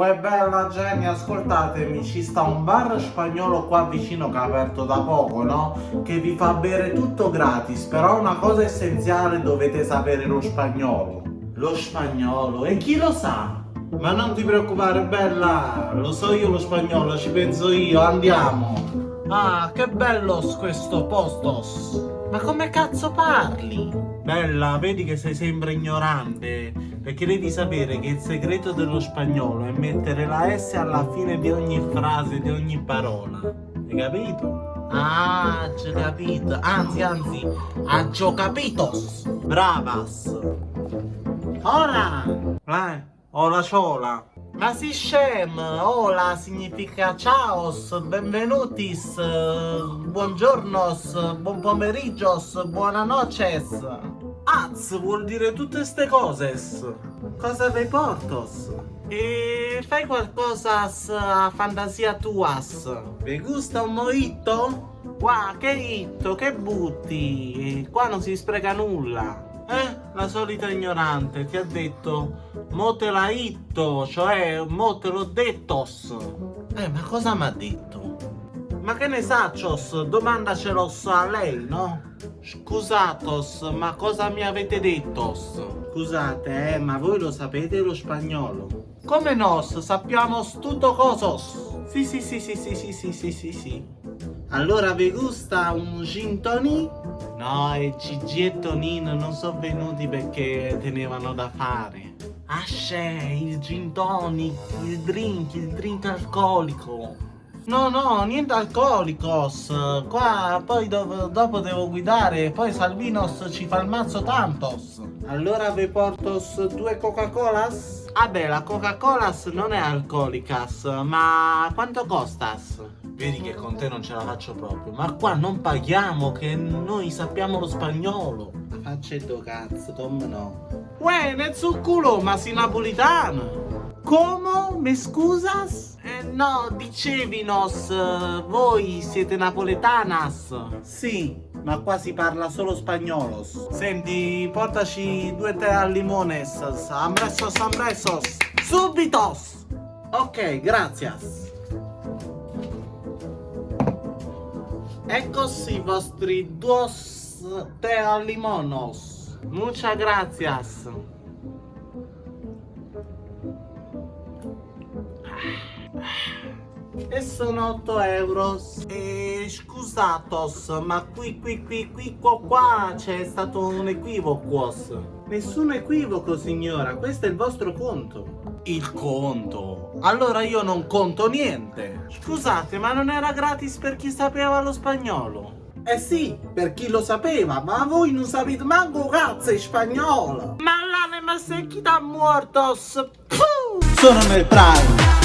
Uè bella Jenny, ascoltatemi, ci sta un bar spagnolo qua vicino che ha aperto da poco, no? Che vi fa bere tutto gratis, però una cosa essenziale dovete sapere lo spagnolo. Lo spagnolo, e chi lo sa? Ma non ti preoccupare bella, lo so io lo spagnolo, ci penso io, andiamo. Ah, che bello questo postos. Ma come cazzo parli? Bella, vedi che sei sempre ignorante, perché devi sapere che il segreto dello spagnolo è mettere la S alla fine di ogni frase, di ogni parola. Hai capito? Ah, c'ho capito. Anzi, ho capitos. Bravas. Ora! Hola ciola. Ma si scem, hola significa ciaos, benvenutis, buongiornos, buon pomeriggio, buonanoches. Az vuol dire tutte ste coses. Cosa dei portos? E fai qualcosa a fantasia tuas. Vi gusta un mojito? Qua, che hitto, che butti? Qua non si spreca nulla. La solita ignorante ti ha detto mo te la hitto, cioè mo te l'ho dettos. Ma cosa mi ha detto? Ma che ne saccios? Domandacelos a lei, no? Scusatos, ma cosa mi avete dettos? Scusate, ma voi lo sapete lo spagnolo? Come nos? Sappiamo tutto cosos. Sì. Allora vi gusta un gin tonic? No, i Gigi e Tonino non sono venuti perché tenevano da fare. Ah, c'è il gin tonic, il drink alcolico. No, niente alcolicos. Qua poi dopo devo guidare, poi Salvinos ci fa il mazzo tantos. Allora vi porto 2 Coca-Colas? Vabbè, la Coca-Colas non è alcolicas, ma quanto costas? Vedi che con te non ce la faccio proprio. Ma qua non paghiamo, che noi sappiamo lo spagnolo. Ma facendo cazzo, come no? Uè, nel suo culo, ma si napolitano. Come? Mi scusas? No, dicevinos, voi siete napoletanas. Sì, ma qua si parla solo spagnolos. Senti, portaci 2 tè al limones. Ambressos. Subitos! Ok, gracias. Eccos i vostri 2 tè al limonos. Muchas gracias. E sono 8 euros. E scusatos, ma qua c'è stato un equivoco. Nessun equivoco, signora, questo è il vostro conto. Il conto? Allora io non conto niente. Scusate, ma non era gratis per chi sapeva lo spagnolo? Eh sì, per chi lo sapeva, ma voi non sapete manco cazzo in spagnolo. Ma l'anima secchita muertos. Sono nel prime.